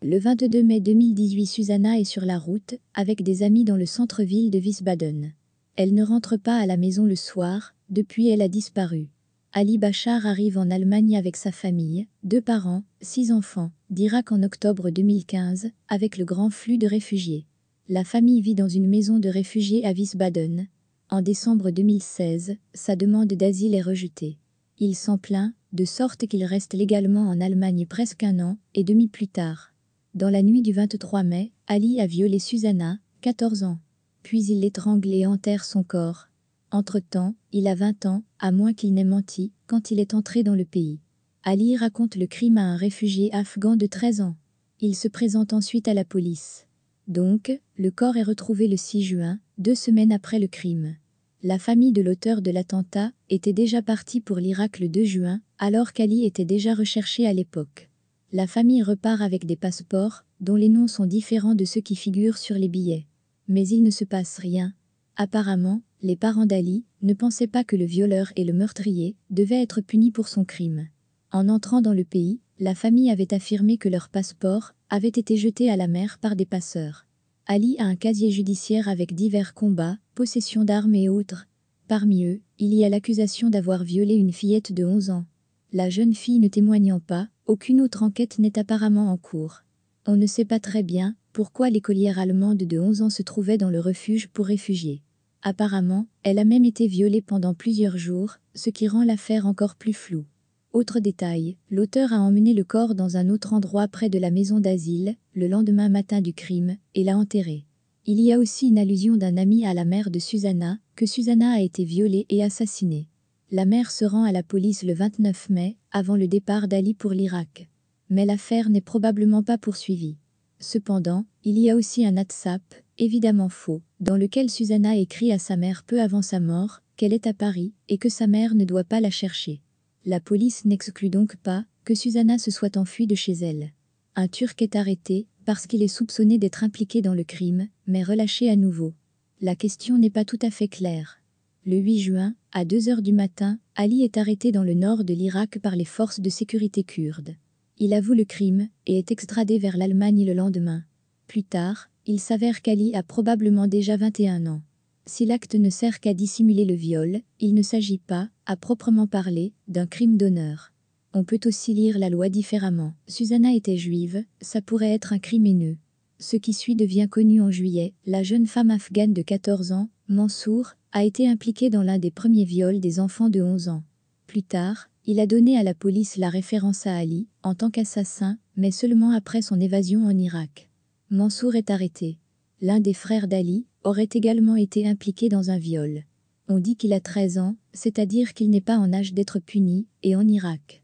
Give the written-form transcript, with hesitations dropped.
Le 22 mai 2018, Susanna est sur la route, avec des amis dans le centre-ville de Wiesbaden. Elle ne rentre pas à la maison le soir, depuis elle a disparu. Ali Bachar arrive en Allemagne avec sa famille, 2 parents, 6 enfants, d'Irak en octobre 2015, avec le grand flux de réfugiés. La famille vit dans une maison de réfugiés à Wiesbaden. En décembre 2016, sa demande d'asile est rejetée. Il s'en plaint, de sorte qu'il reste légalement en Allemagne presque 1 an et demi plus tard. Dans la nuit du 23 mai, Ali a violé Susanna, 14 ans. Puis il l'étrangle et enterre son corps. Entre-temps, il a 20 ans, à moins qu'il n'ait menti, quand il est entré dans le pays. Ali raconte le crime à un réfugié afghan de 13 ans. Il se présente ensuite à la police. Donc, le corps est retrouvé le 6 juin, 2 semaines après le crime. La famille de l'auteur de l'attentat était déjà partie pour l'Irak le 2 juin, alors qu'Ali était déjà recherché à l'époque. La famille repart avec des passeports, dont les noms sont différents de ceux qui figurent sur les billets. Mais il ne se passe rien. Apparemment, les parents d'Ali ne pensaient pas que le violeur et le meurtrier devaient être punis pour son crime. En entrant dans le pays, la famille avait affirmé que leur passeport avait été jeté à la mer par des passeurs. Ali a un casier judiciaire avec divers combats, possession d'armes et autres. Parmi eux, il y a l'accusation d'avoir violé une fillette de 11 ans. La jeune fille ne témoignant pas, aucune autre enquête n'est apparemment en cours. On ne sait pas très bien pourquoi l'écolière allemande de 11 ans se trouvait dans le refuge pour réfugiés. Apparemment, elle a même été violée pendant plusieurs jours, ce qui rend l'affaire encore plus floue. Autre détail, l'auteur a emmené le corps dans un autre endroit près de la maison d'asile, le lendemain matin du crime, et l'a enterré. Il y a aussi une allusion d'un ami à la mère de Susanna, que Susanna a été violée et assassinée. La mère se rend à la police le 29 mai, avant le départ d'Ali pour l'Irak. Mais l'affaire n'est probablement pas poursuivie. Cependant, il y a aussi un WhatsApp, évidemment faux, dans lequel Susanna écrit à sa mère peu avant sa mort, qu'elle est à Paris, et que sa mère ne doit pas la chercher. La police n'exclut donc pas que Susanna se soit enfuie de chez elle. Un Turc est arrêté, parce qu'il est soupçonné d'être impliqué dans le crime, mais relâché à nouveau. La question n'est pas tout à fait claire. Le 8 juin, à 2 h du matin, Ali est arrêté dans le nord de l'Irak par les forces de sécurité kurdes. Il avoue le crime et est extradé vers l'Allemagne le lendemain. Plus tard, il s'avère qu'Ali a probablement déjà 21 ans. Si l'acte ne sert qu'à dissimuler le viol, il ne s'agit pas, à proprement parler, d'un crime d'honneur. On peut aussi lire la loi différemment. Susanna était juive, ça pourrait être un crime haineux. Ce qui suit devient connu en juillet. La jeune femme afghane de 14 ans, Mansour, a été impliqué dans l'un des premiers viols des enfants de 11 ans. Plus tard, il a donné à la police la référence à Ali, en tant qu'assassin, mais seulement après son évasion en Irak. Mansour est arrêté. L'un des frères d'Ali aurait également été impliqué dans un viol. On dit qu'il a 13 ans, c'est-à-dire qu'il n'est pas en âge d'être puni, et en Irak.